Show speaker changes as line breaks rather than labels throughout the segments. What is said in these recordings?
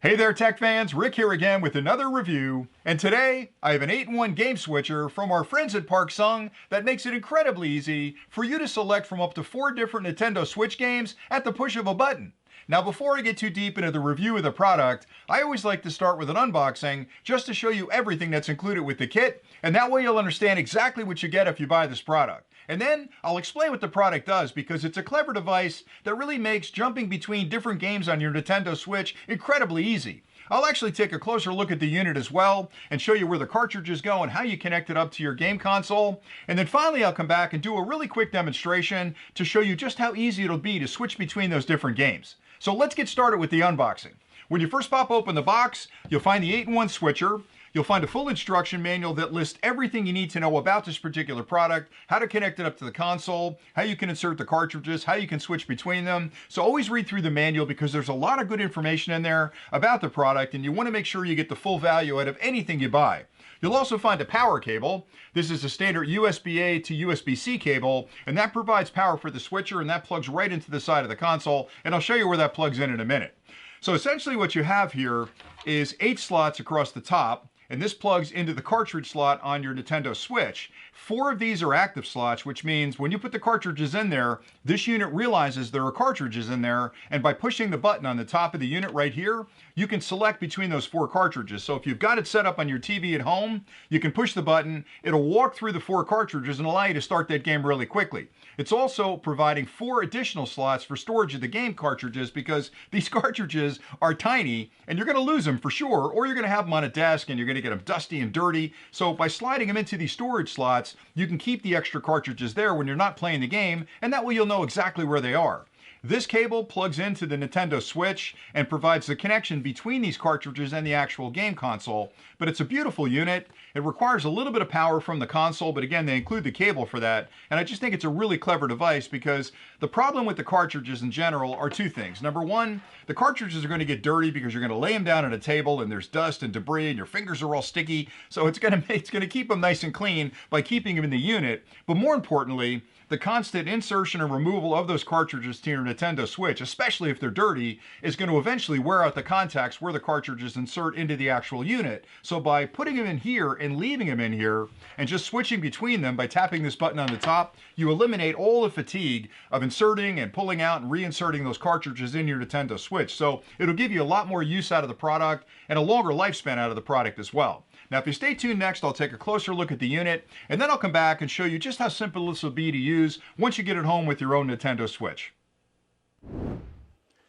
Hey there, tech fans. Rick here again with another review. And today, I have an 8-in-1 game switcher from our friends at ParkSung that makes it incredibly easy for you to select from up to 4 different Nintendo Switch games at the push of a button. Now, before I get too deep into the review of the product, I always like to start with an unboxing just to show you everything that's included with the kit, and that way you'll understand exactly what you get if you buy this product. And then I'll explain what the product does because it's a clever device that really makes jumping between different games on your Nintendo Switch incredibly easy. I'll actually take a closer look at the unit as well and show you where the cartridges go and how you connect it up to your game console. And then finally I'll come back and do a really quick demonstration to show you just how easy it'll be to switch between those different games. So let's get started with the unboxing. When you first pop open the box, you'll find the 8-in-1 switcher. You'll find a full instruction manual that lists everything you need to know about this particular product, how to connect it up to the console, how you can insert the cartridges, how you can switch between them. So always read through the manual because there's a lot of good information in there about the product, and you want to make sure you get the full value out of anything you buy. You'll also find a power cable. This is a standard USB-A to USB-C cable, and that provides power for the switcher, and that plugs right into the side of the console, and I'll show you where that plugs in a minute. So essentially what you have here is 8 slots across the top, and this plugs into the cartridge slot on your Nintendo Switch. 4 of these are active slots, which means when you put the cartridges in there, this unit realizes there are cartridges in there, and by pushing the button on the top of the unit right here, you can select between those 4 cartridges. So if you've got it set up on your TV at home, you can push the button, it'll walk through the 4 cartridges and allow you to start that game really quickly. It's also providing 4 additional slots for storage of the game cartridges because these cartridges are tiny and you're going to lose them for sure, or you're going to have them on a desk and you're going to get them dusty and dirty. So by sliding them into these storage slots, you can keep the extra cartridges there when you're not playing the game, and that way you'll know exactly where they are. This cable plugs into the Nintendo Switch and provides the connection between these cartridges and the actual game console, but it's a beautiful unit. It requires a little bit of power from the console, but again, they include the cable for that, and I just think it's a really clever device because the problem with the cartridges in general are 2 things. Number 1, the cartridges are going to get dirty because you're going to lay them down on a table and there's dust and debris and your fingers are all sticky, so it's going to keep them nice and clean by keeping them in the unit, but more importantly, the constant insertion and removal of those cartridges to your Nintendo Switch, especially if they're dirty, is going to eventually wear out the contacts where the cartridges insert into the actual unit. So by putting them in here and leaving them in here and just switching between them by tapping this button on the top, you eliminate all the fatigue of inserting and pulling out and reinserting those cartridges in your Nintendo Switch. So it'll give you a lot more use out of the product and a longer lifespan out of the product as well. Now, if you stay tuned next, I'll take a closer look at the unit, and then I'll come back and show you just how simple this will be to use once you get it home with your own Nintendo Switch.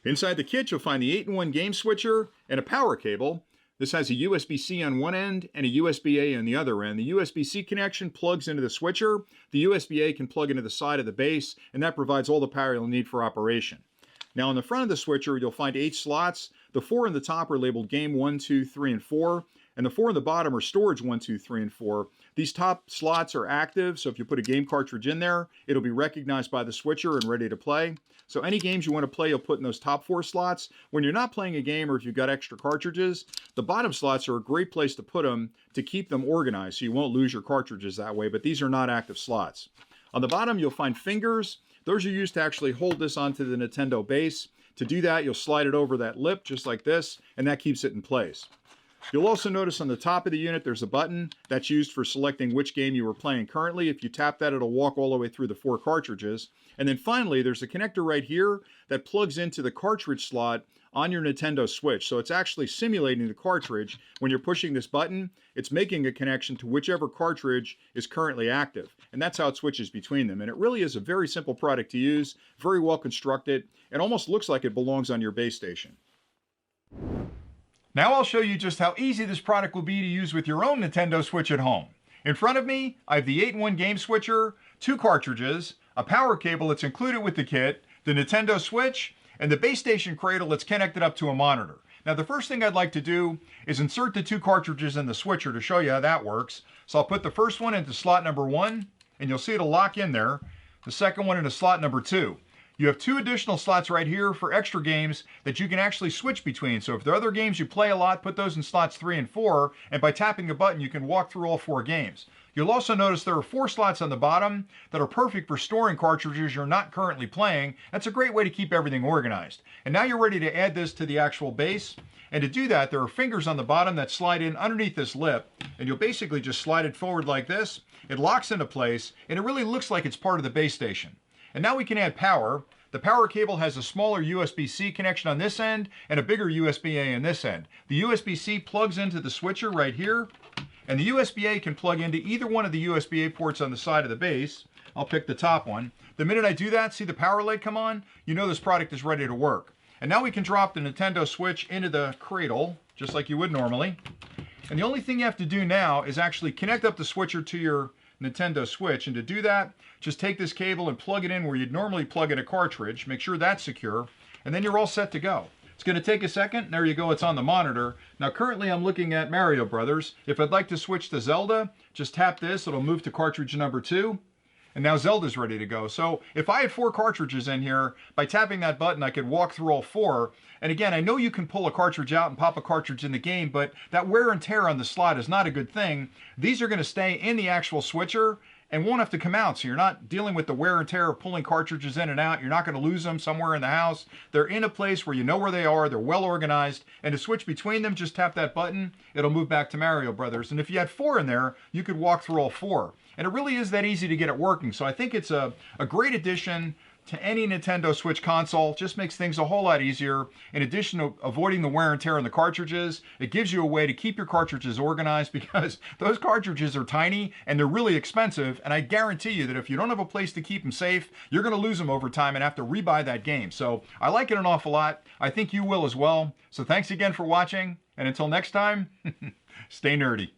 Inside the kit, you'll find the 8-in-1 game switcher and a power cable. This has a USB-C on one end and a USB-A on the other end. The USB-C connection plugs into the switcher. The USB-A can plug into the side of the base, and that provides all the power you'll need for operation. Now, on the front of the switcher, you'll find 8 slots. The 4 in the top are labeled Game 1, 2, 3, and 4. And the 4 in the bottom are storage 1, 2, 3, and 4. These top slots are active, so if you put a game cartridge in there, it'll be recognized by the switcher and ready to play. So any games you want to play, you'll put in those top 4 slots. When you're not playing a game or if you've got extra cartridges, the bottom slots are a great place to put them to keep them organized, so you won't lose your cartridges that way, but these are not active slots. On the bottom, you'll find fingers. Those are used to actually hold this onto the Nintendo base. To do that, you'll slide it over that lip just like this, and that keeps it in place. You'll also notice on the top of the unit there's a button that's used for selecting which game you were playing currently. If you tap that, it'll walk all the way through the 4 cartridges. And then finally, there's a connector right here that plugs into the cartridge slot on your Nintendo Switch. So it's actually simulating the cartridge. When you're pushing this button, it's making a connection to whichever cartridge is currently active. And that's how it switches between them. And it really is a very simple product to use, very well constructed. It almost looks like it belongs on your base station. Now I'll show you just how easy this product will be to use with your own Nintendo Switch at home. In front of me, I have the 8-in-1 game switcher, 2 cartridges, a power cable that's included with the kit, the Nintendo Switch, and the base station cradle that's connected up to a monitor. Now the first thing I'd like to do is insert the 2 cartridges in the switcher to show you how that works. So I'll put the first one into slot number 1, and you'll see it'll lock in there. The second one into slot number 2. You have 2 additional slots right here for extra games that you can actually switch between. So if there are other games you play a lot, put those in slots 3 and 4, and by tapping the button, you can walk through all 4 games. You'll also notice there are 4 slots on the bottom that are perfect for storing cartridges you're not currently playing. That's a great way to keep everything organized. And now you're ready to add this to the actual base. And to do that, there are fingers on the bottom that slide in underneath this lip, and you'll basically just slide it forward like this. It locks into place, and it really looks like it's part of the base station. And now we can add power. The power cable has a smaller USB-C connection on this end and a bigger USB-A on this end. The USB-C plugs into the switcher right here, and the USB-A can plug into either one of the USB-A ports on the side of the base. I'll pick the top one. The minute I do that, see the power light come on? You know this product is ready to work. And now we can drop the Nintendo Switch into the cradle, just like you would normally. And the only thing you have to do now is actually connect up the switcher to your Nintendo Switch. And to do that, just take this cable and plug it in where you'd normally plug in a cartridge. Make sure that's secure, and then you're all set to go. It's going to take a second. There you go, it's on the monitor. Now currently I'm looking at Mario Brothers. If I'd like to switch to Zelda, just tap this, it'll move to cartridge number 2. And now Zelda's ready to go. So if I had 4 cartridges in here, by tapping that button I could walk through all 4. And again, I know you can pull a cartridge out and pop a cartridge in the game, but that wear and tear on the slot is not a good thing. These are going to stay in the actual switcher and won't have to come out, so you're not dealing with the wear and tear of pulling cartridges in and out. You're not going to lose them somewhere in the house. They're in a place where you know where they are. They're well organized, and to switch between them, just tap that button. It'll move back to Mario Brothers. And if you had 4 in there, you could walk through all 4. And it really is that easy to get it working. So I think it's a great addition to any Nintendo Switch console. Just makes things a whole lot easier. In addition to avoiding the wear and tear on the cartridges, it gives you a way to keep your cartridges organized, because those cartridges are tiny and they're really expensive. And I guarantee you that if you don't have a place to keep them safe, you're going to lose them over time and have to rebuy that game. So I like it an awful lot. I think you will as well. So thanks again for watching. And until next time, stay nerdy.